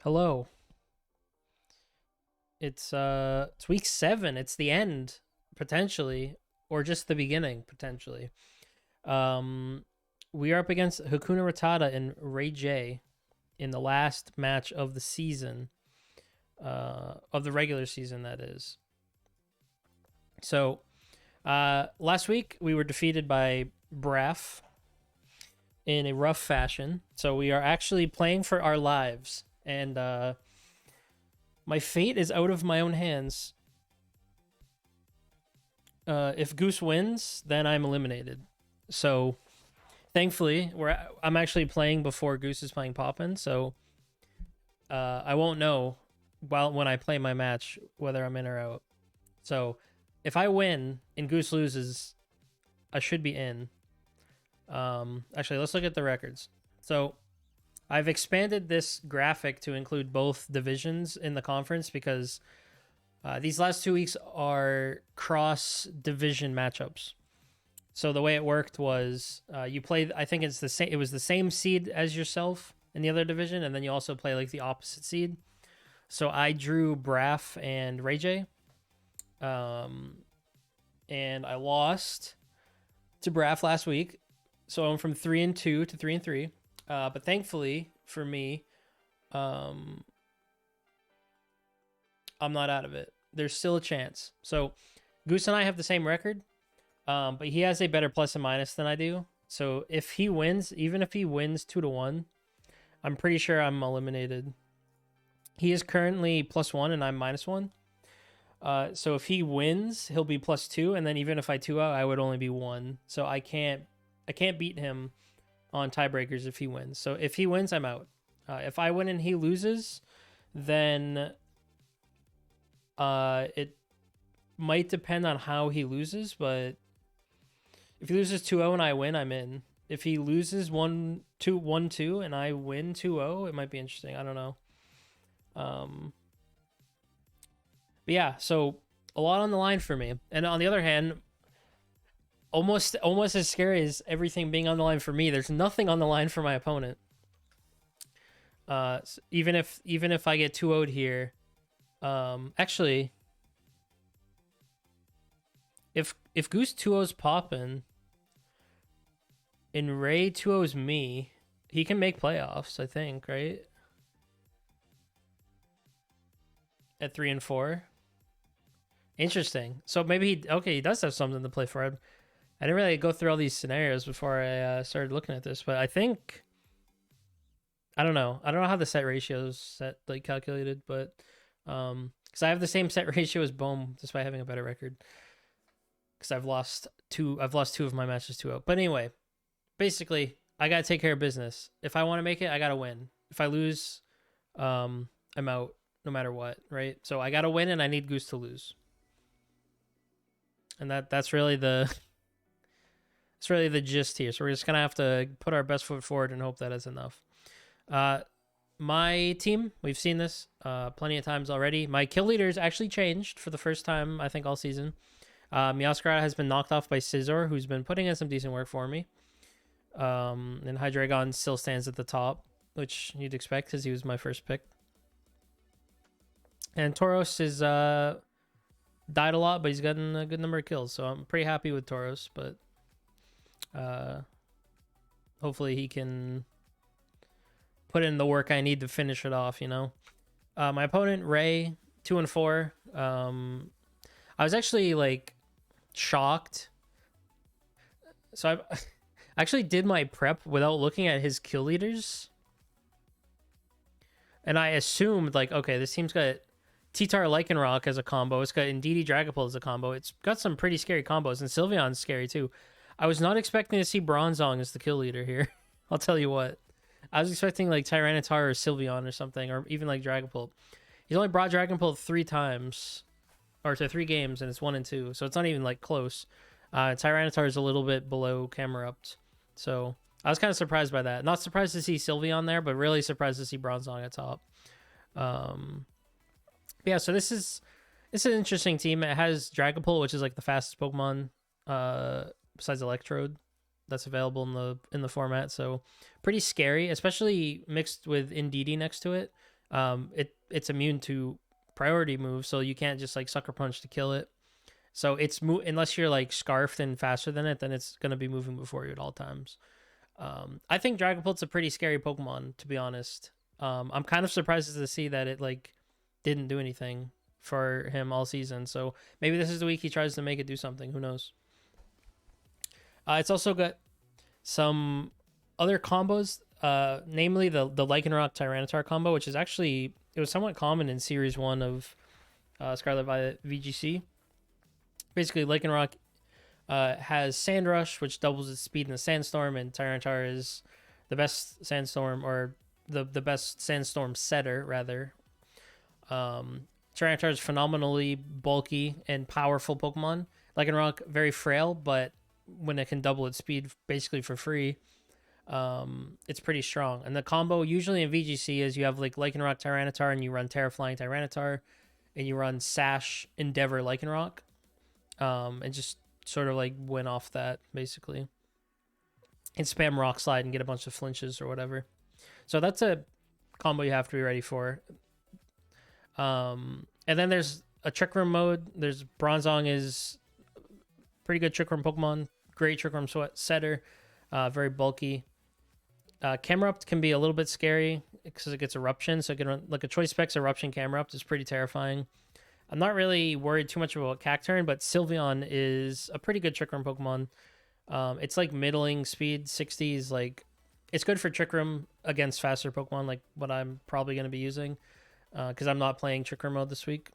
Hello. It's week 7. It's the end potentially, or just the beginning potentially. Um, we are up against Hakuna Rattata and Ray J in the last match of the season, of the regular season. That is. So, last week we were defeated by Braff in a rough fashion. So we are actually playing for our lives, and my fate is out of my own hands. If Goose wins, then I'm eliminated. So thankfully, I'm actually playing before Goose is playing Poppin, so I won't know when I play my match whether I'm in or out. So if I win and Goose loses, I should be in. Actually, let's look at the records. So I've expanded this graphic to include both divisions in the conference because these last 2 weeks are cross division matchups. So the way it worked was you played. I think it's the same. It was the same seed as yourself in the other division, and then you also play like the opposite seed. So I drew Braff and Ray J, and I lost to Braff last week. So I'm from 3-2 to 3-3. But thankfully for me, um, I'm not out of it. There's still a chance. So Goose and I have the same record, but he has a better plus and minus than I do. So if he wins, even if he wins 2-1, I'm pretty sure I'm eliminated. He is currently +1 and I'm -1. So if he wins, he'll be +2, and then even if I 2-0, I would only be 1. So I can't beat him on tiebreakers if he wins. So if he wins, I'm out. If I win and he loses, then it might depend on how he loses, but if he loses 2-0 and I win, I'm in. If he loses 1-2 and I win 2-0, it might be interesting. I don't know. But yeah, so a lot on the line for me. And on the other hand, almost as scary as everything being on the line for me, there's nothing on the line for my opponent. Even if I get 2-0'd here, actually, if Goose 2-0's popping and Ray 2-0's me, he can make playoffs, I think, right? At 3-4. Interesting. So maybe he does have something to play for. I didn't really go through all these scenarios before I started looking at this, but I think I don't know. I don't know how the set ratio is set like calculated, but because I have the same set ratio as Bohm, despite having a better record. Because I've lost two of my matches 2-0. But anyway, basically, I gotta take care of business. If I want to make it, I gotta win. If I lose, I'm out no matter what, right? So I gotta win, and I need Goose to lose, and that's really the gist here. So we're just gonna have to put our best foot forward and hope that is enough. My team, we've seen this plenty of times already. My kill leaders actually changed for the first time, I think, all season. Meowscarada has been knocked off by Scizor, who's been putting in some decent work for me. And Hydreigon still stands at the top, which you'd expect because he was my first pick. And Tauros is died a lot, but he's gotten a good number of kills, so I'm pretty happy with Tauros. But hopefully he can put in the work I need to finish it off. My opponent Ray 2-4. I was actually like shocked. So I actually did my prep without looking at his kill leaders, and I assumed like, okay, this team's got T-Tar Lycanroc as a combo. It's got Indeedee Dragapult as a combo. It's got some pretty scary combos, and Sylveon's scary too. I was not expecting to see Bronzong as the kill leader here. I'll tell you what. I was expecting like Tyranitar or Sylveon or something, or even like Dragapult. He's only brought Dragapult 3 times, or to 3 games, and it's 1-2, so it's not even like close. Tyranitar is a little bit below Camerupt, so I was kind of surprised by that. Not surprised to see Sylveon there, but really surprised to see Bronzong at top. Yeah, so it's an interesting team. It has Dragapult, which is like the fastest Pokemon besides Electrode that's available in the format. So pretty scary, especially mixed with Indeedee next to it. It's immune to priority moves, so you can't just like sucker punch to kill it. So unless you're like scarfed and faster than it, then it's gonna be moving before you at all times. I think Dragapult's a pretty scary Pokemon, to be honest. I'm kind of surprised to see that it like didn't do anything for him all season. So maybe this is the week he tries to make it do something. Who knows? It's also got some other combos, namely the Lycanroc Tyranitar combo, which is actually it was somewhat common in Series 1 of Scarlet Violet VGC. Basically, Lycanroc has Sand Rush, which doubles its speed in a sandstorm, and Tyranitar is the best sandstorm, or the best sandstorm setter, rather. Tyranitar is phenomenally bulky and powerful Pokemon. Lycanroc, very frail, but when it can double its speed basically for free, it's pretty strong. And the combo usually in VGC is you have like Lycanroc Tyranitar, and you run Terraflying Tyranitar, and you run Sash Endeavor Lycanroc, and just sort of like win off that basically, and spam Rock Slide and get a bunch of flinches or whatever. So that's a combo you have to be ready for. And then there's a Trick Room mode. There's Bronzong is pretty good Trick Room Pokemon, great Trick Room setter, very bulky. Camerupt can be a little bit scary because it gets Eruption, so it can run like a Choice Specs Eruption Camerupt is pretty terrifying. I'm not really worried too much about Cacturne, but Sylveon is a pretty good Trick Room Pokemon. It's like middling speed, 60s. Like, it's good for Trick Room against faster Pokemon, like what I'm probably going to be using, because I'm not playing Trick Room mode this week.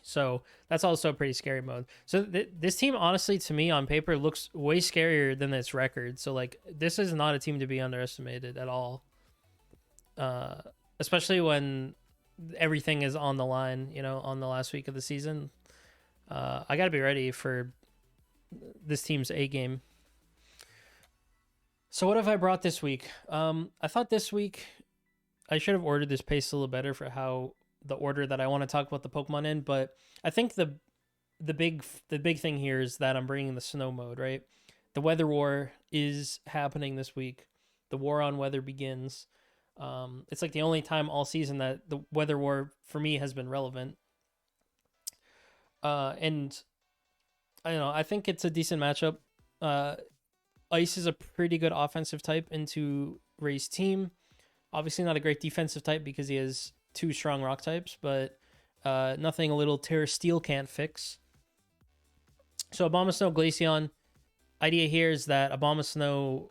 So that's also a pretty scary mode. So this team, honestly, to me on paper, looks way scarier than its record. So like, this is not a team to be underestimated at all. Especially when everything is on the line, on the last week of the season. I got to be ready for this team's A game. So what have I brought this week? I thought this week I should have ordered this pace a little better for how the order that I want to talk about the Pokemon in, but I think the big thing here is that I'm bringing the snow mode, right? The weather war is happening this week. The war on weather begins. It's like the only time all season that the weather war for me has been relevant. And I don't know, I think it's a decent matchup. Ice is a pretty good offensive type into Ray's team. Obviously not a great defensive type because he has two strong rock types, but nothing a little Terra Steel can't fix. So Abomasnow, Glaceon. Idea here is that Abomasnow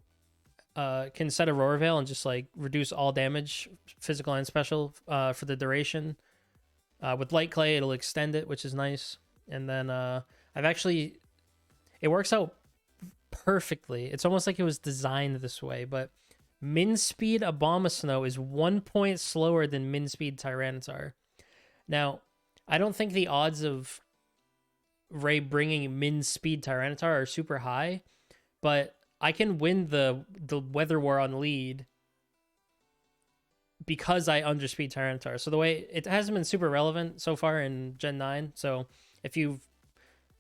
can set Aurora Veil and just like reduce all damage, physical and special, for the duration. With Light Clay, it'll extend it, which is nice. And then it works out perfectly. It's almost like it was designed this way, but Min Speed Abomasnow is 1 point slower than Min Speed Tyranitar. Now, I don't think the odds of Ray bringing Min Speed Tyranitar are super high, but I can win the weather war on lead because I underspeed Tyranitar. So the way it hasn't been super relevant so far in Gen 9. So if you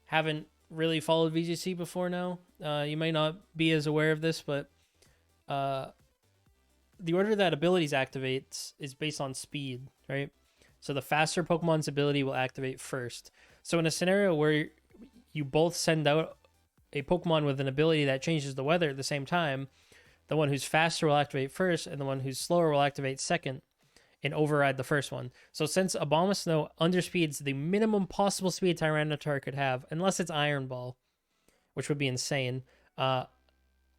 haven't really followed VGC before now, you might not be as aware of this, but the order that abilities activates is based on speed, right? So the faster Pokemon's ability will activate first. So in a scenario where you both send out a Pokemon with an ability that changes the weather at the same time, the one who's faster will activate first, and the one who's slower will activate second and override the first one. So since Abomasnow underspeeds the minimum possible speed Tyranitar could have, unless it's Iron Ball, which would be insane,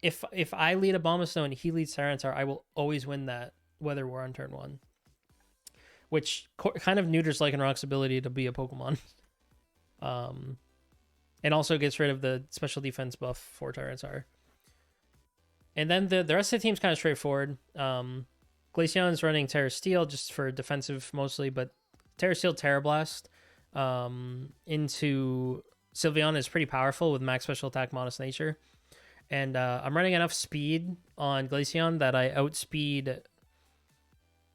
if I lead Abomasnow and he leads Tyranitar, I will always win that weather war on turn 1, which kind of neuters Lycanroc's ability to be a Pokemon. And also gets rid of the special defense buff for Tyranitar. And then the rest of the team's kind of straightforward. Glaceon is running Terra Steel just for defensive mostly, but Terra Steel, Terra Blast into Sylveon is pretty powerful with max special attack, modest nature. And I'm running enough speed on Glaceon that I outspeed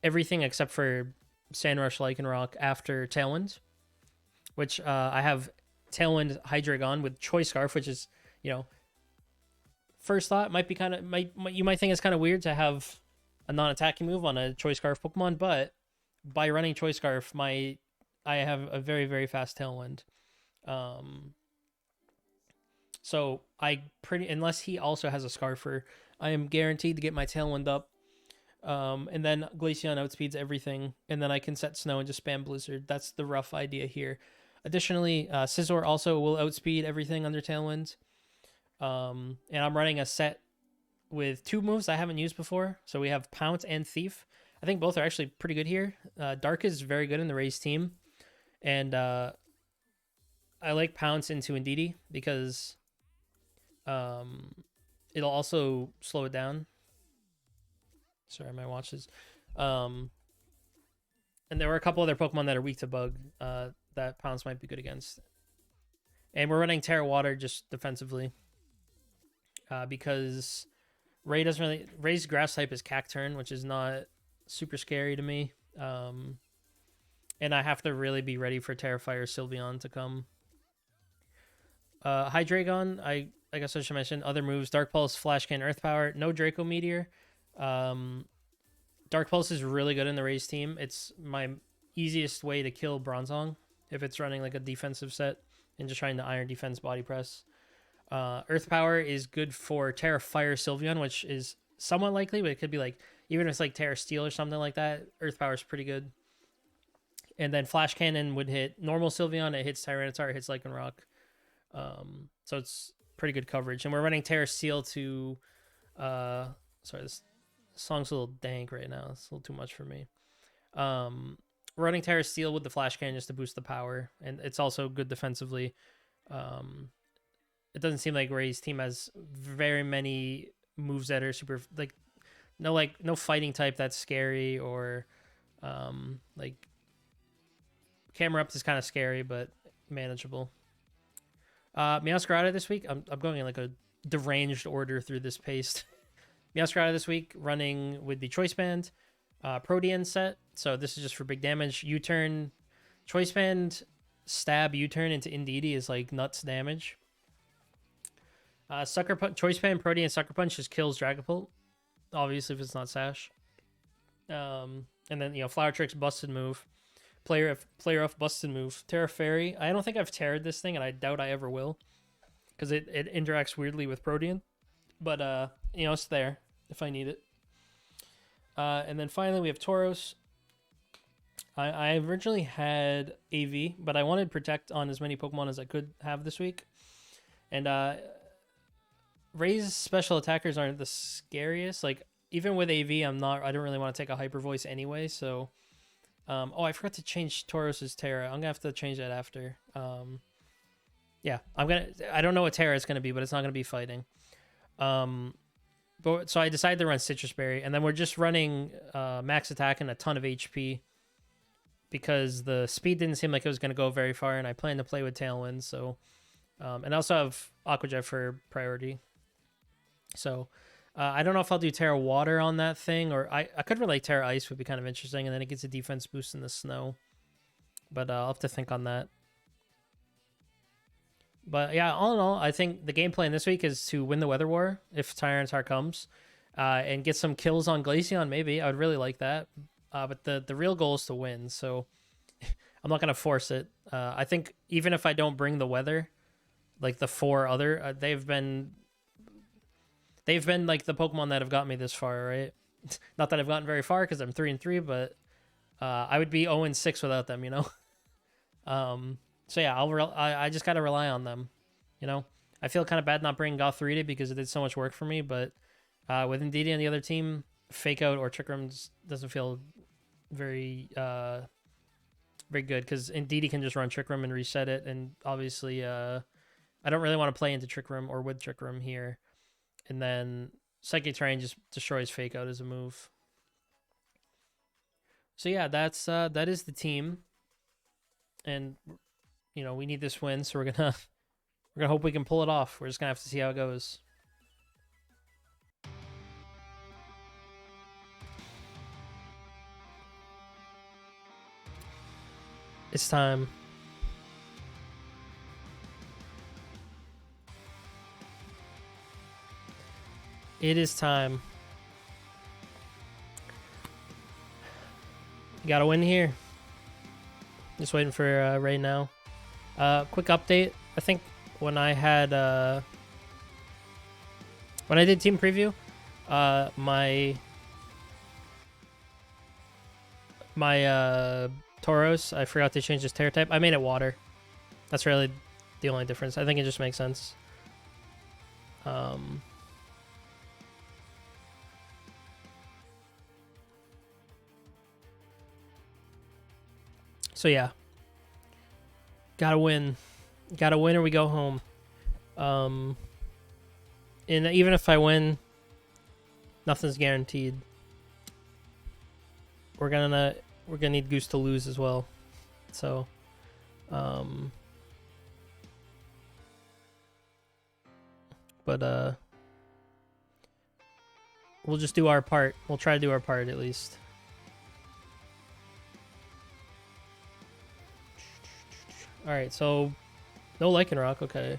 everything except for Sandrush, Lycanroc after Tailwind, which I have Tailwind Hydreigon with Choice Scarf, which is, first thought you might think it's kind of weird to have a non-attacking move on a Choice Scarf Pokemon, but by running Choice Scarf, I have a very, very fast Tailwind. Um, so unless he also has a Scarfer, I am guaranteed to get my Tailwind up. And then Glaceon outspeeds everything, and then I can set Snow and just spam Blizzard. That's the rough idea here. Additionally, Scizor also will outspeed everything under Tailwind. And I'm running a set with 2 moves I haven't used before. So we have Pounce and Thief. I think both are actually pretty good here. Dark is very good in the Raze team. And I like Pounce into Indeedee because it'll also slow it down. Sorry, my watch is. And there were a couple other Pokemon that are weak to Bug that Pounce might be good against. And we're running Terra Water just defensively because Ray's grass type is Cacturn, which is not super scary to me. And I have to really be ready for Terrifier Sylveon to come. Hydreigon, I guess I should mention other moves: Dark Pulse, Flash Cannon, Earth Power. No Draco Meteor. Dark Pulse is really good in the Raze team. It's my easiest way to kill Bronzong if it's running like a defensive set and just trying to Iron Defense Body Press. Earth Power is good for Terra Fire Sylveon, which is somewhat likely, but it could be like, even if it's like Terra Steel or something like that, Earth Power is pretty good. And then Flash Cannon would hit normal Sylveon, it hits Tyranitar, it hits Lycanroc. So it's pretty good coverage. And we're running Terra Steel to... sorry, this song's a little dank right now. It's a little too much for me. We're running Terra Steel with the Flash Cannon just to boost the power. And it's also good defensively. It doesn't seem like Ray's team has very many moves that are super... no fighting type that's scary, or like Camera Up is kind of scary but manageable. Meowscarada this week, I'm going in like a deranged order through this paste. Meowscarada this week running with the Choice Band Protean set, so this is just for big damage. U-turn, Choice Band, stab U-turn into Indeedee is like nuts damage. Sucker Punch, Choice Band, Protean, Sucker Punch just kills Dragapult, obviously if it's not Sash. And then Flower Trick's busted move. Player off busted move. Terra Fairy. I don't think I've terrored this thing, and I doubt I ever will, because it interacts weirdly with Protean. But it's there if I need it. And then finally we have Tauros. I originally had AV, but I wanted Protect on as many Pokemon as I could have this week. And Ray's special attackers aren't the scariest. Like, even with AV, I don't really want to take a Hyper Voice anyway, so... I forgot to change Tauros's Terra. I'm gonna have to change that after. Yeah, I don't know what Terra is gonna be, but it's not gonna be fighting. But so I decided to run Citrus Berry, and then we're just running max attack and a ton of HP because the speed didn't seem like it was gonna go very far, and I plan to play with Tailwind. So, and I also have Aqua Jet for priority. So. I don't know if I'll do Terra Water on that thing, or I could relate Terra Ice, would be kind of interesting, and then it gets a defense boost in the snow. But I'll have to think on that. But yeah, all in all, I think the game plan this week is to win the Weather War if Tyranitar comes, and get some kills on Glaceon. Maybe I would really like that. But the real goal is to win, so I'm not gonna force it. I think even if I don't bring the weather, like the 4 other, they've been like the Pokemon that have got me this far, right? Not that I've gotten very far because I'm 3-3, but I would be 0-6 without them, So yeah, I just gotta rely on them, I feel kind of bad not bringing Gothorita because it did so much work for me, but with Indeedee on the other team, Fake Out or Trick Room doesn't feel very very good because Indeedee can just run Trick Room and reset it, and obviously I don't really want to play into Trick Room or with Trick Room here. And then Psychic Terrain just destroys Fake Out as a move. So yeah, that is the team. And we need this win, so we're gonna hope we can pull it off. We're just gonna have to see how it goes. It's time. It is time. Gotta win here. Just waiting for right now. Quick update. I think when I had when I did team preview, my Tauros, I forgot to change his tear type. I made it water. That's really the only difference. I think it just makes sense. So yeah, gotta win or we go home. And even if I win, nothing's guaranteed. We're gonna need Goose to lose as well. So, but we'll just do our part. We'll try to do our part at least. All right, so no Lycanroc, okay.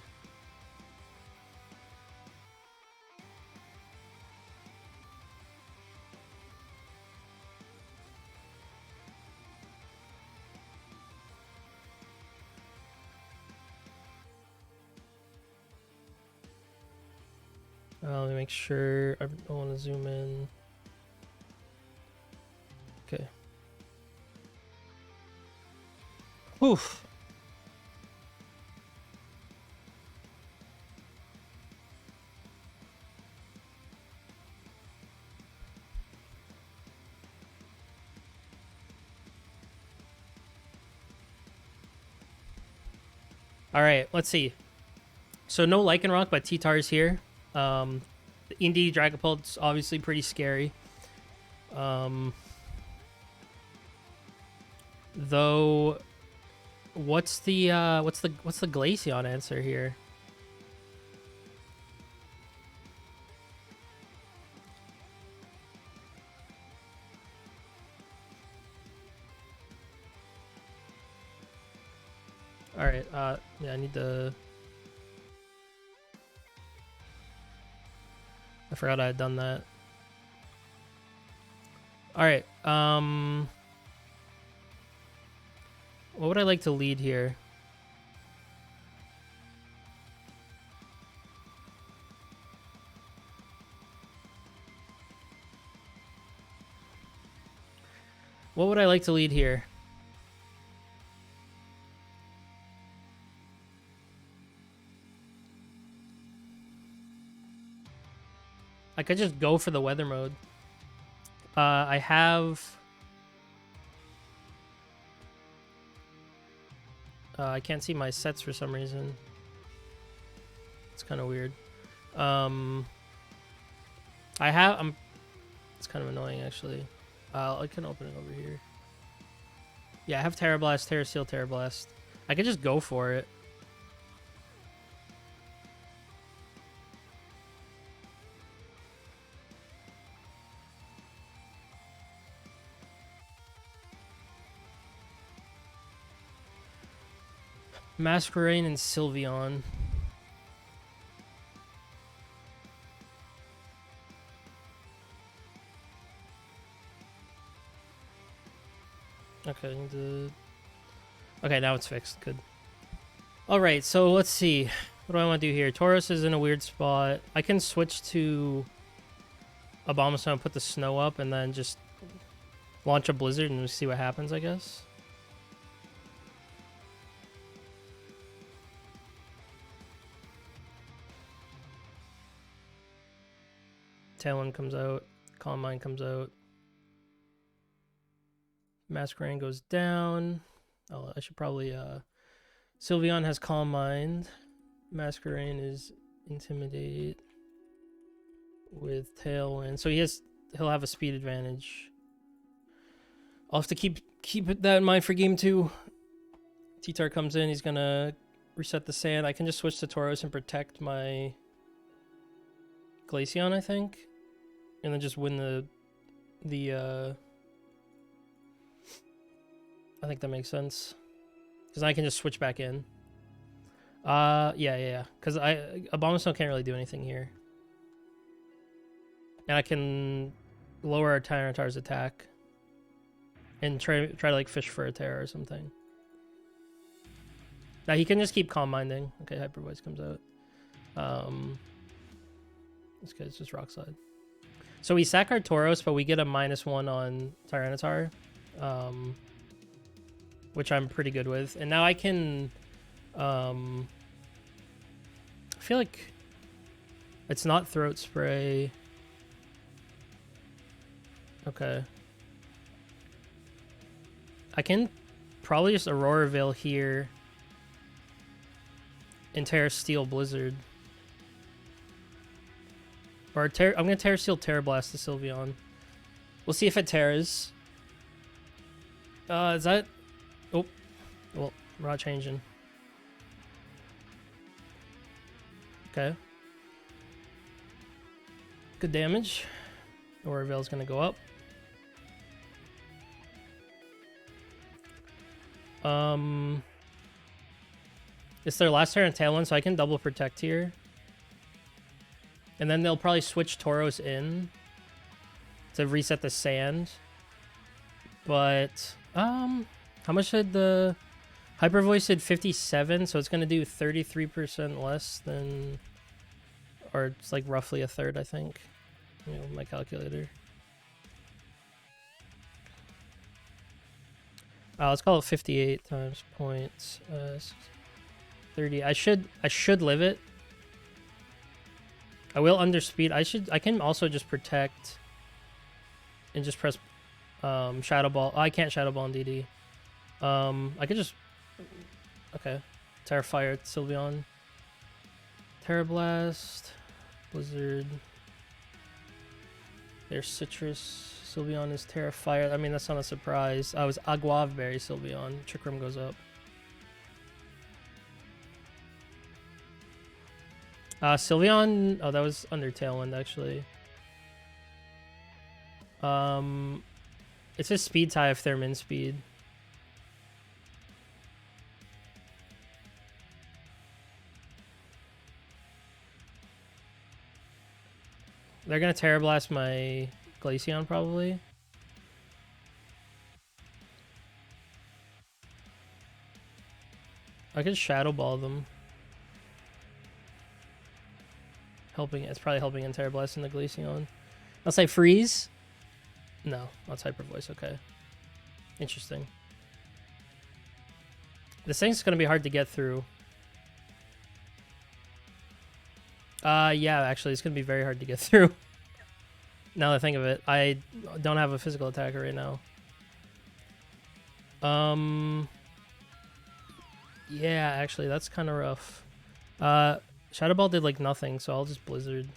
Let me make sure. I want to zoom in. Okay. Oof. All right, let's see. So no Lycanroc, but T-Tar's here. The Indie Dragapult's obviously pretty scary. Though, what's the Glaceon answer here? All right. Yeah, I need to. I forgot I had done that. All right. What would I like to lead here? What would I like to lead here? I could just go for the weather mode. I have... I can't see my sets for some reason. It's kind of weird. I have... It's kind of annoying, actually. I can open it over here. Yeah, I have Terra Blast, Terra Steel, Terra Blast. I could just go for it. Masquerain and Sylveon. Okay, okay, now it's fixed. Good. Alright, so let's see. What do I want to do here? Tauros is in a weird spot. I can switch to Abomasnow and put the snow up and then just launch a blizzard and see what happens, I guess. Tailwind comes out. Calm Mind comes out. Masquerain goes down. Oh, I should probably... Sylveon has Calm Mind. Masquerain is Intimidate with Tailwind. So he'll have a speed advantage. I'll have to keep that in mind for game 2. T-Tar comes in. He's going to reset the sand. I can just switch to Tauros and protect my Glaceon, I think. And then just win the I think that makes sense. Because I can just switch back in. Yeah. Because Abomasnow can't really do anything here. And I can lower our Tyranitar's attack. and try to like fish for a Terra or something. Now he can just keep calm minding. Okay, Hyper Voice comes out. This guy's just rock slide. So we sack our Tauros, but we get a -1 on Tyranitar, which I'm pretty good with. And now I can, I feel like it's not Throat Spray. Okay. I can probably just Aurora Veil here and Terra Steel Blizzard. Or I'm going to Terra Steel Terra Blast the Sylveon. We'll see if it Terras. Is that... Oh. Well, we're not changing. Okay. Good damage. Aurora Veil's going to go up. It's their last turn on Tailwind, so I can double protect here. And then they'll probably switch Tauros in to reset the sand. But, how much did the Hyper Voice did 57, so it's going to do 33% less than, or it's like roughly a third, I think. You know, my calculator. Let's call it 58 times points. 30. I should live it. I will underspeed. I can also just protect and just press Shadow Ball. Oh, I can't Shadow Ball on DD. I could just okay. Terra Fire Sylveon. Terra Blast. Blizzard. There's Citrus. Sylveon is Terra Fire. I mean, that's not a surprise. I was Aguave Berry Sylveon. Trick Room goes up. Sylveon. Oh, that was under Tailwind, actually. It's a speed tie if they're min speed. They're gonna Terra Blast my Glaceon, probably. I could Shadow Ball them. It's probably helping in Terra Blast in the Glaceon. I'll say Freeze. No, that's Hyper Voice. Okay. Interesting. This thing's gonna be hard to get through. Yeah, actually, it's gonna be very hard to get through. Now that I think of it, I don't have a physical attacker right now. Yeah, actually, that's kind of rough. Shadow Ball did like nothing, so I'll just Blizzard.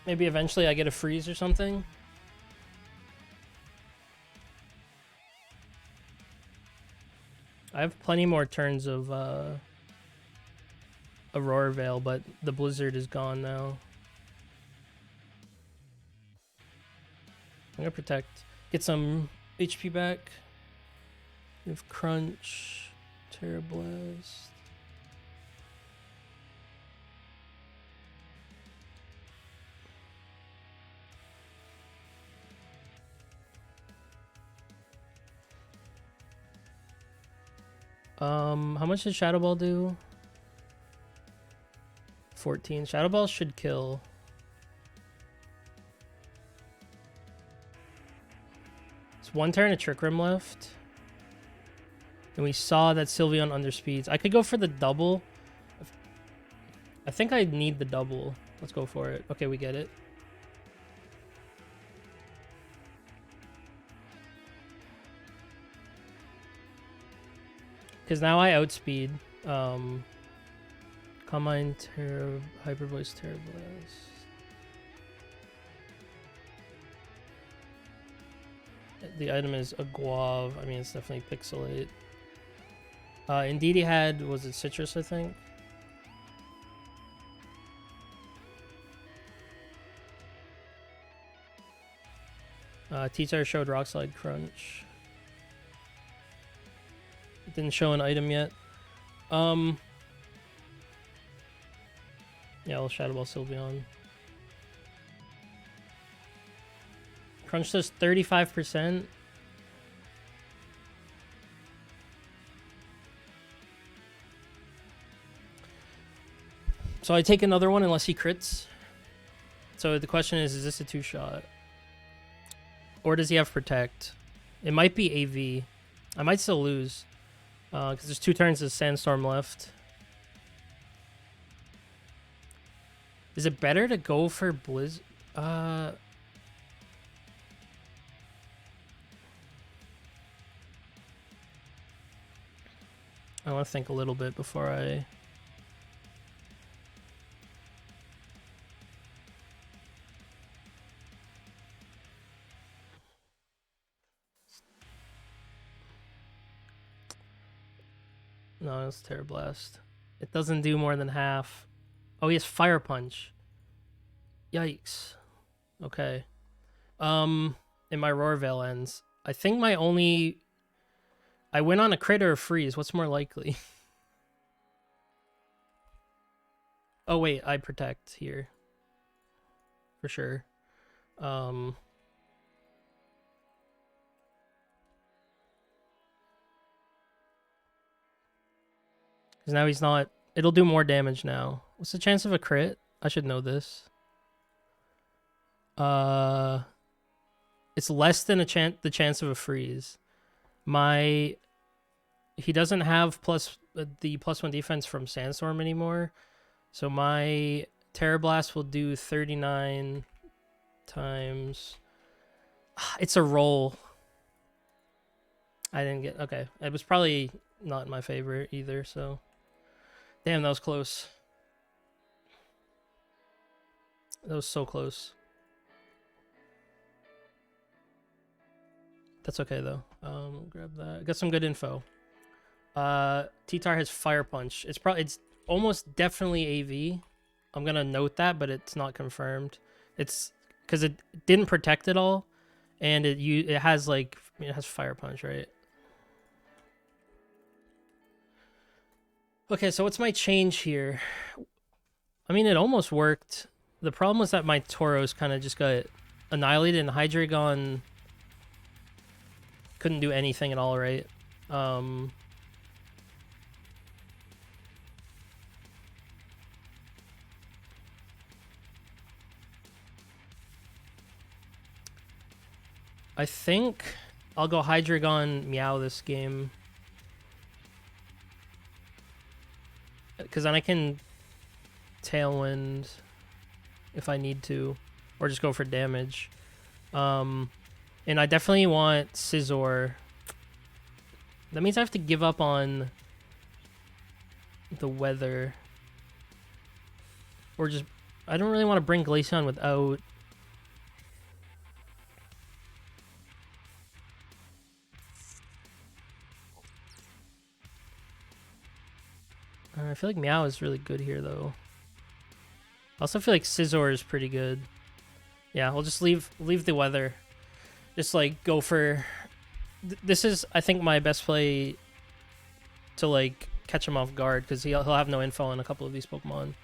Maybe eventually I get a freeze or something. I have plenty more turns of Aurora Veil, but the Blizzard is gone now. I'm gonna protect. Get some HP back. We have Crunch, Terra Blast. How much did Shadow Ball do? 14. Shadow Ball should kill. It's one turn of Trick Room left. And we saw that Sylveon underspeeds. I could go for the double. I think I need the double. Let's go for it. Okay, we get it. Because now I outspeed. Calm Mind, Terra, Hyper Voice, Terra Blast. The item is a Guave. I mean, it's definitely Pixelate. Indeed, he had, was it Citrus, I think? T-Tire showed Rock Slide Crunch. Didn't show an item yet. Yeah, I'll Shadow Ball Sylveon. Crunch does 35%. So I take another one unless he crits. So the question is this a 2-shot? Or does he have Protect? It might be AV. I might still lose. Because there's 2 turns of Sandstorm left. Is it better to go for Blizz? I want to think a little bit before I... No, it's Terror Blast. It doesn't do more than half. Oh, he has Fire Punch. Yikes. Okay. And my Roar Veil ends. I think my only... I win on a crit or a freeze. What's more likely? Oh, wait. I Protect here. For sure. Because now he's not... It'll do more damage now. What's the chance of a crit? I should know this. It's less than the chance of a freeze. He doesn't have the +1 defense from Sandstorm anymore. So my Terror Blast will do 39 times. It's a roll. I didn't get... Okay. It was probably not in my favor either, so... Damn, that was close. That was so close. That's okay, though. Grab that. Got some good info. T-Tar has Fire Punch. It's almost definitely AV. I'm gonna note that, but it's not confirmed. It's because it didn't protect at all, and it has like it has Fire Punch, right? Okay, so what's my change here? I mean, it almost worked. The problem was that my Tauros kind of just got annihilated, and Hydreigon couldn't do anything at all, right? I think I'll go Hydreigon Meow this game. Because then I can Tailwind if I need to. Or just go for damage. And I definitely want Scizor. That means I have to give up on the weather. Or just... I don't really want to bring Glaceon without... I feel like Meow is really good here, though. I also feel like Scizor is pretty good. Yeah, we'll just leave the weather. Just, like, go for... This is, I think, my best play to, like, catch him off guard, because he'll have no info on a couple of these Pokemon.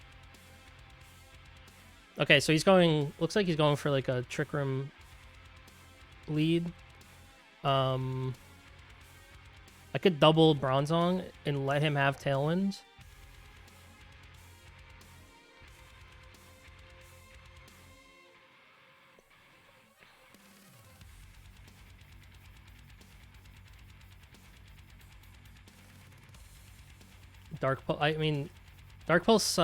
Okay, so he's going... Looks like he's going for, like, a Trick Room lead. I could double Bronzong and let him have Tailwind. Dark Pulse... I mean... Dark Pulse,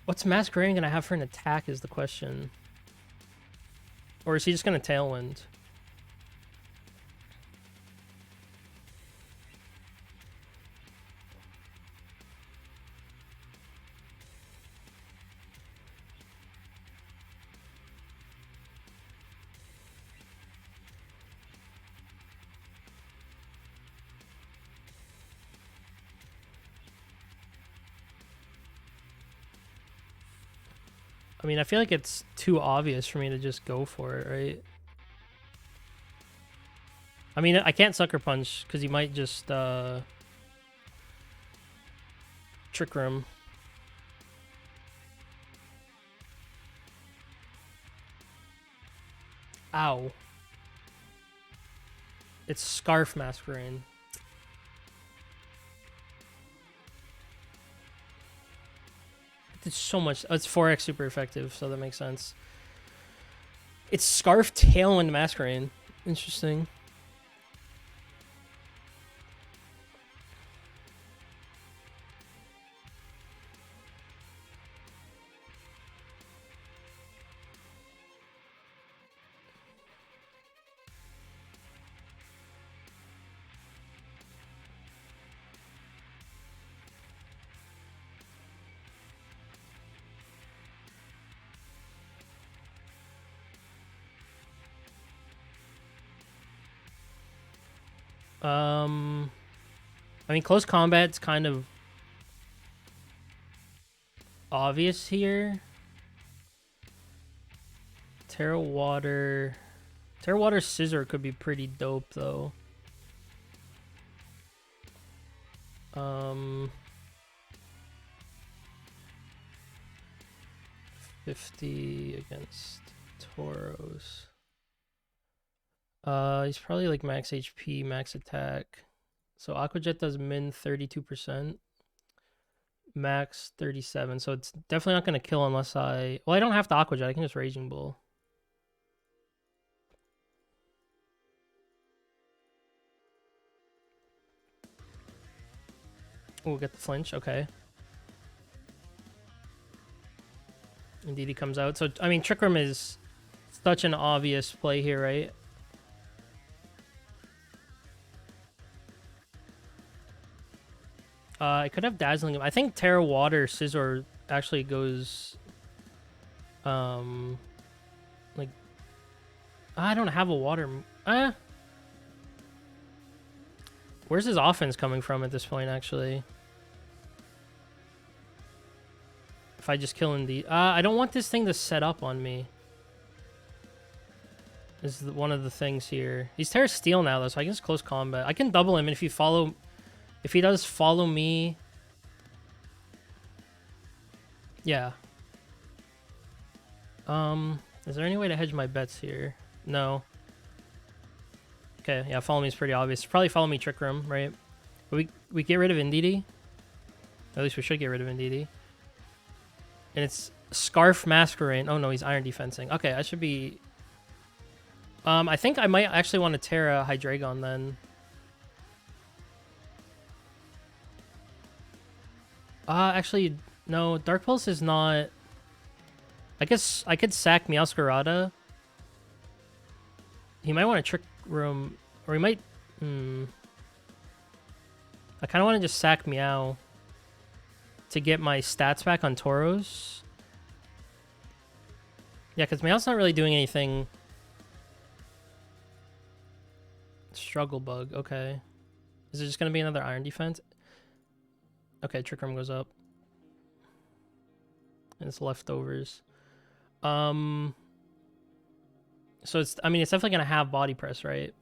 What's Masquerating gonna have for an attack is the question. Or is he just gonna Tailwind? I mean, I feel like it's too obvious for me to just go for it, right? I mean, I can't Sucker Punch, because he might just, Trick Room. Ow. It's Scarf Masquerade. It's so much. Oh, it's 4x super effective, so that makes sense. It's Scarf Tailwind Masquerade. Interesting. I mean, close combat's kind of obvious here. Terra Water Scissor could be pretty dope though. 50 against Tauros. He's probably like max HP, max attack. So Aquajet does min 32%, max 37. So it's definitely not gonna kill unless I. Well, I don't have to Aquajet. I can just Raging Bull. We'll get the flinch. Okay. Indeed, he comes out. So I mean, Trick Room is such an obvious play here, right? I could have Dazzling him. I think Terra Water Scissor actually goes, like, I don't have a water. Where's his offense coming from at this point? Actually, if I just kill Indeed, I don't want this thing to set up on me. This is one of the things here. He's Terra Steel now though, so I can just close combat. I can double him, and if you follow. If he does follow me... Yeah. Is there any way to hedge my bets here? No. Okay, yeah, follow me is pretty obvious. Probably follow me Trick Room, right? But we get rid of Indeedee? At least we should get rid of Indeedee. And it's Scarf Masquerade. Oh no, he's Iron Defensing. Okay, I should be... I think I might actually want to Terra Hydreigon then. Actually, no. Dark Pulse is not... I guess I could sack Meowscarada. He might want to Trick Room... Or he might... I kind of want to just sack Meow to get my stats back on Tauros. Yeah, because Meow's not really doing anything. Struggle Bug, okay. Is it just going to be another Iron Defense? Okay, Trick Room goes up. And it's leftovers. So it's, I mean, it's definitely going to have body press, right?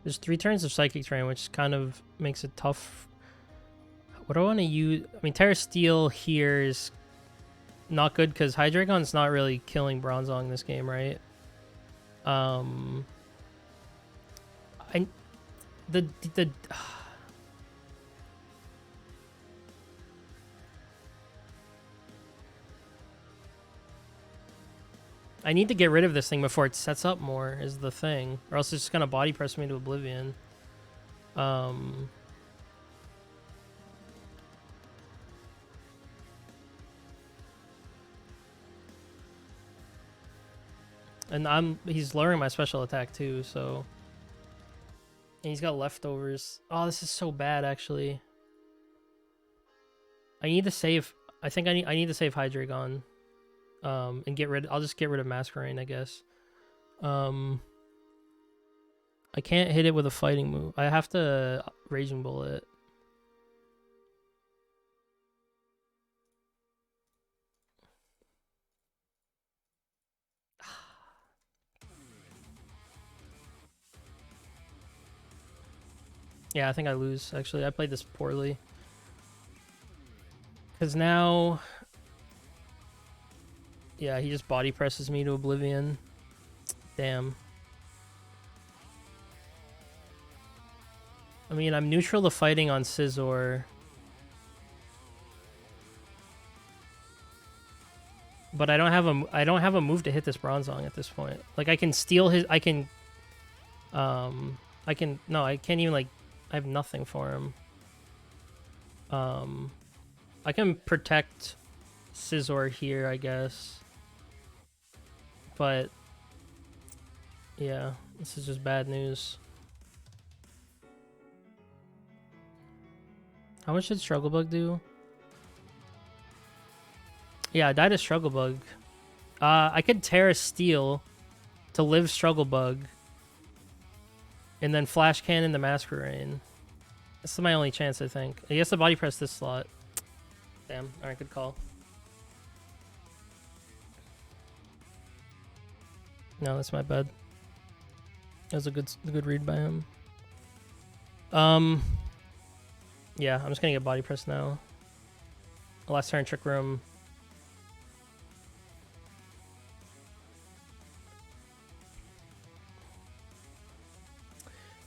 There's 3 turns of Psychic Terrain, which kind of makes it tough. What do I want to use? I mean, Terra Steel here is not good because Hydreigon's not really killing Bronzong this game, right? I need to get rid of this thing before it sets up more, is the thing. Or else it's just gonna body press me to oblivion. And he's lowering my special attack too, so. And he's got leftovers. Oh, this is so bad actually. I need to save, I think I need to save Hydreigon. And I'll just get rid of Masquerain, I guess. I can't hit it with a fighting move. I have to Raging Bullet. Yeah, I think I lose, actually. I played this poorly. Because now... Yeah, he just body presses me to oblivion. Damn. I mean, I'm neutral to fighting on Scizor. But I don't have a move to hit this Bronzong at this point. Like, I can steal his... I can't even, like... I have nothing for him. I can protect Scizor here, I guess. But... Yeah, this is just bad news. How much did Struggle Bug do? Yeah, I died of Struggle Bug. I could Terra Steel to live Struggle Bug. And then Flash Cannon the Masquerain. This is my only chance, I think. He has to body press this slot. Damn. Alright, good call. No, that's my bad. That was a good read by him. Yeah, I'm just gonna get body press now. Last turn, Trick Room.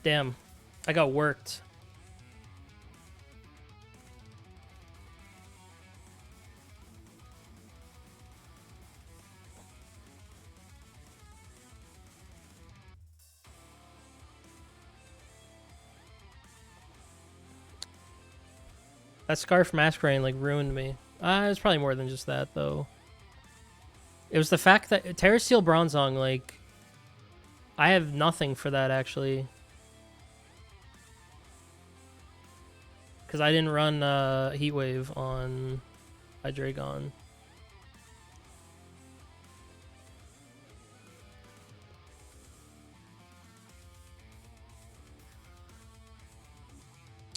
Damn, I got worked. That Scarf Masquerain like ruined me. It was probably more than just that though. It was the fact that Terra Steel Bronzong, like, I have nothing for that actually. Because I didn't run Heat Wave on Hydreigon.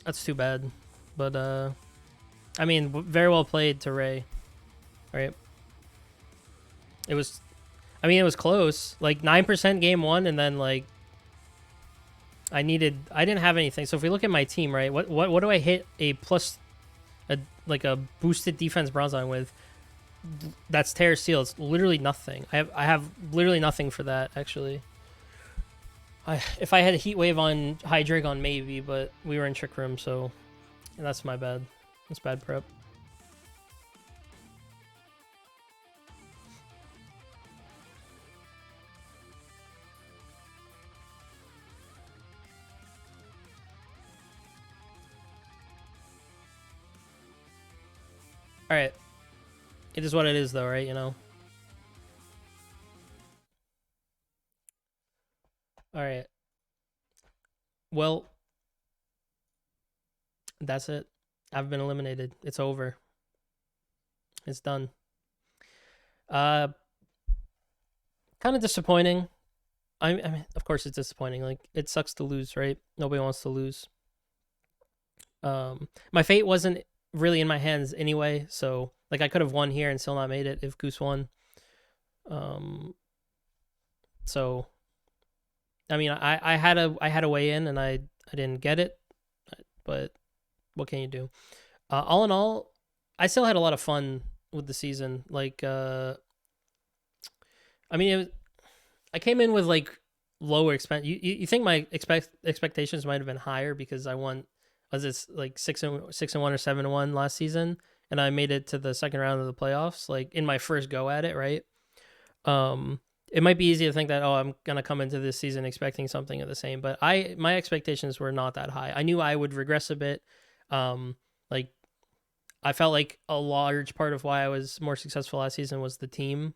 That's too bad. But, I mean, very well played to Ray. Right? It was... I mean, it was close. Like, 9% game one, and then, like... I didn't have anything. So if we look at my team, right? What do I hit a plus... like a boosted defense Bronzong with? That's Terra Steel. It's literally nothing. I have literally nothing for that, actually. If I had a Heat Wave on Hydreigon, maybe, but we were in Trick Room, so... That's my bad. That's bad prep. Alright. It is what it is, though, right? You know? Alright. Well... That's it. I've been eliminated. It's over. It's done. Kind of disappointing. I mean, of course it's disappointing. Like, it sucks to lose, right? Nobody wants to lose. My fate wasn't really in my hands anyway, so like I could have won here and still not made it if Goose won. So I mean, I had a way in and I didn't get it, but what can you do? All in all, I still had a lot of fun with the season. Like, I mean, I came in with like lower you think my expectations might have been higher because I won, was this like 6-1 or 7-1 last season, and I made it to the second round of the playoffs, like in my first go at it, right? It might be easy to think that, oh, I'm gonna come into this season expecting something of the same, but my expectations were not that high. I knew I would regress a bit. Like, I felt like a large part of why I was more successful last season was the team,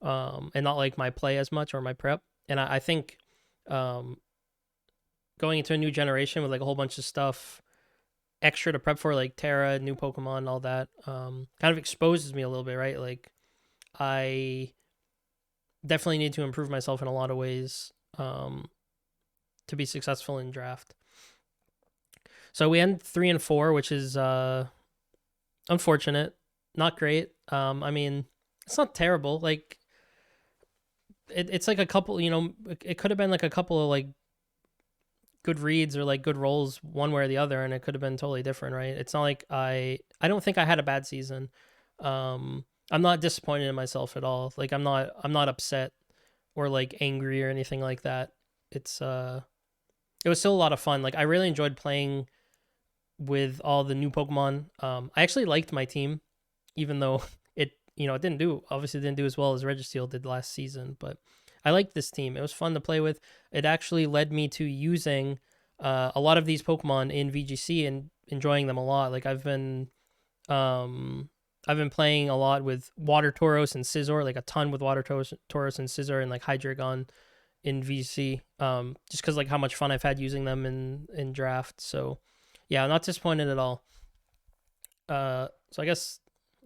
and not like my play as much or my prep. And I think going into a new generation with like a whole bunch of stuff extra to prep for, like Terra, new Pokemon, all that, kind of exposes me a little bit, right? Like, I definitely need to improve myself in a lot of ways to be successful in draft. So we end 3-4, which is unfortunate, not great. I mean, it's not terrible. Like it's like a couple, it could have been like a couple of like good reads or like good rolls one way or the other, and it could have been totally different, right? It's not like I don't think I had a bad season. I'm not disappointed in myself at all. Like I'm not upset or like angry or anything like that. It's it was still a lot of fun. Like I really enjoyed playing with all the new Pokemon. I actually liked my team, even though it didn't do as well as Registeel did last season, but I liked this team. It was fun to play with. It actually led me to using a lot of these Pokemon in VGC and enjoying them a lot. Like I've been playing a lot with Water Tauros and Scizor, like a ton with Water Tauros and Scizor and like Hydreigon in VGC. Just because like how much fun I've had using them in draft. So yeah, not disappointed at all. So I guess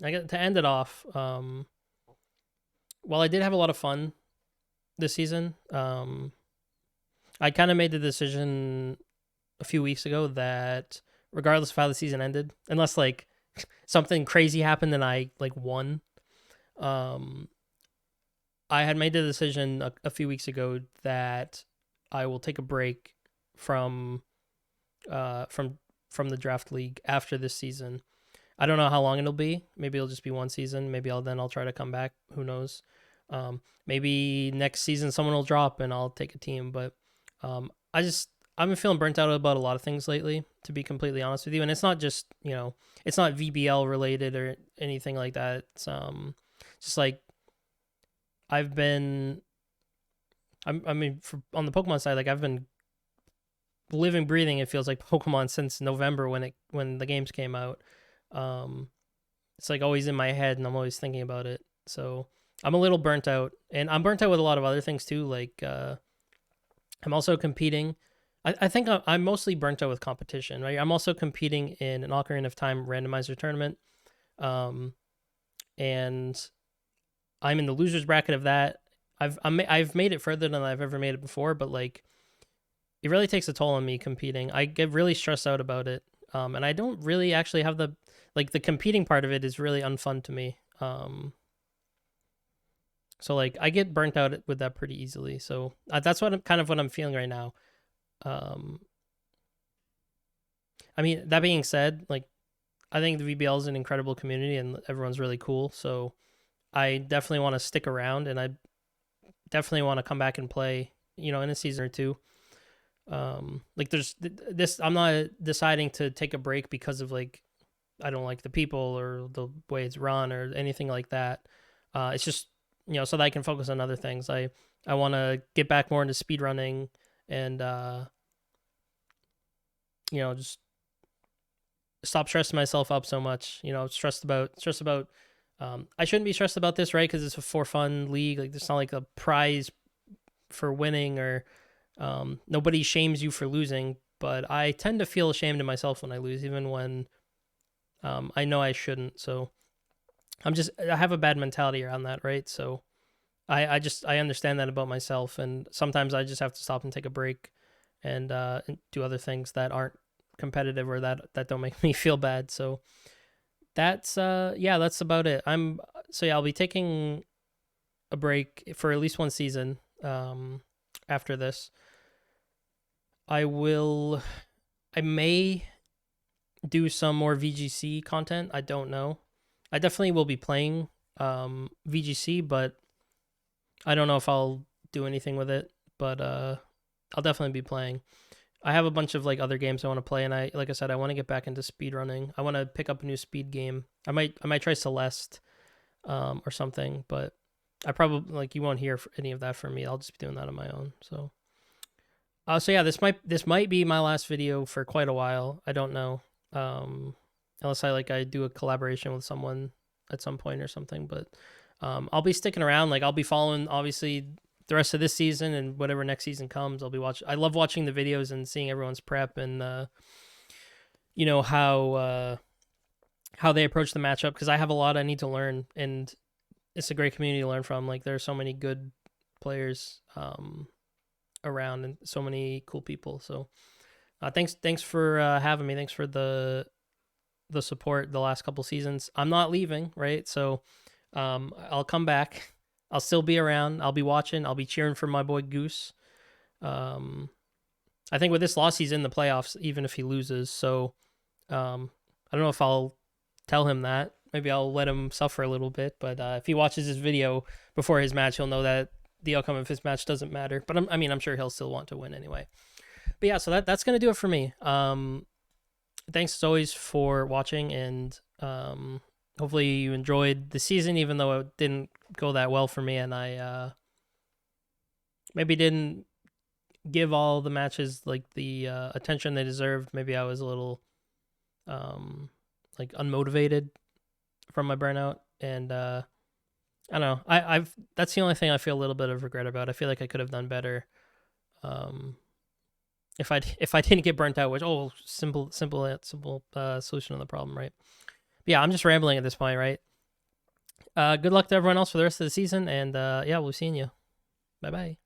I get to end it off. While I did have a lot of fun this season, I kind of made the decision a few weeks ago that regardless of how the season ended, unless like something crazy happened and I like won, I had made the decision a few weeks ago that I will take a break from the draft league after this season. I don't know how long it'll be. Maybe it'll just be one season. Maybe I'll try to come back. Who knows? Maybe next season someone will drop and I'll take a team. But I've been feeling burnt out about a lot of things lately, to be completely honest with you. And it's not just it's not VBL related or anything like that. It's just like I've been. I mean, on the Pokemon side, like I've been living, breathing. It feels like Pokemon since November when the games came out. It's like always in my head and I'm always thinking about it. So I'm a little burnt out, and I'm burnt out with a lot of other things too. Like I'm also competing. I think I'm mostly burnt out with competition, right? I'm also competing in an Ocarina of Time randomizer tournament. And I'm in the losers bracket of that. I've made it further than I've ever made it before, but like it really takes a toll on me competing. I get really stressed out about it. And I don't really actually have the competing part of it is really unfun to me. So like I get burnt out with that pretty easily. So that's what I'm feeling right now. I mean, that being said, like I think the VBL is an incredible community and everyone's really cool. So I definitely want to stick around, and I definitely want to come back and play, in a season or two. Like there's this, I'm not deciding to take a break because of like I don't like the people or the way it's run or anything like that. It's just so that I can focus on other things. I want to get back more into speedrunning and just stop stressing myself up so much. Stressed about. I shouldn't be stressed about this, right? Because it's a for fun league. Like there's not like a prize for winning or nobody shames you for losing. But I tend to feel ashamed of myself when I lose, even when I know I shouldn't. So I have a bad mentality around that, right? So I understand that about myself, and sometimes I just have to stop and take a break and do other things that aren't competitive or that don't make me feel bad. So that's that's about it. I'll be taking a break for at least one season after this. I may do some more VGC content. I don't know. I definitely will be playing VGC, but I don't know if I'll do anything with it. But I'll definitely be playing. I have a bunch of like other games I want to play, and like I said, I want to get back into speedrunning. I want to pick up a new speed game. I might try Celeste or something, but I probably like you won't hear any of that from me. I'll just be doing that on my own. So yeah, this might be my last video for quite a while. I don't know. Unless I do a collaboration with someone at some point or something, but I'll be sticking around. Like I'll be following obviously the rest of this season and whatever next season comes. I'll be watching. I love watching the videos and seeing everyone's prep and how they approach the matchup, because I have a lot I need to learn, and it's a great community to learn from. Like there are so many good players around and so many cool people. So thanks for having me. Thanks for the support the last couple seasons. I'm not leaving, right? So I'll come back. I'll still be around. I'll be watching. I'll be cheering for my boy Goose. I think with this loss, he's in the playoffs, even if he loses. So I don't know if I'll tell him that. Maybe I'll let him suffer a little bit. But if he watches this video before his match, he'll know that the outcome of his match doesn't matter. But I'm sure he'll still want to win anyway. But yeah, so that's gonna do it for me. Thanks as always for watching, and hopefully you enjoyed the season, even though it didn't go that well for me, and I maybe didn't give all the matches like the attention they deserved. Maybe I was a little like unmotivated from my burnout, and I don't know. I've that's the only thing I feel a little bit of regret about. I feel like I could have done better. If I didn't get burnt out, which simple solution to the problem, right? But yeah, I'm just rambling at this point, right? Good luck to everyone else for the rest of the season, and yeah, we'll see you. Bye bye.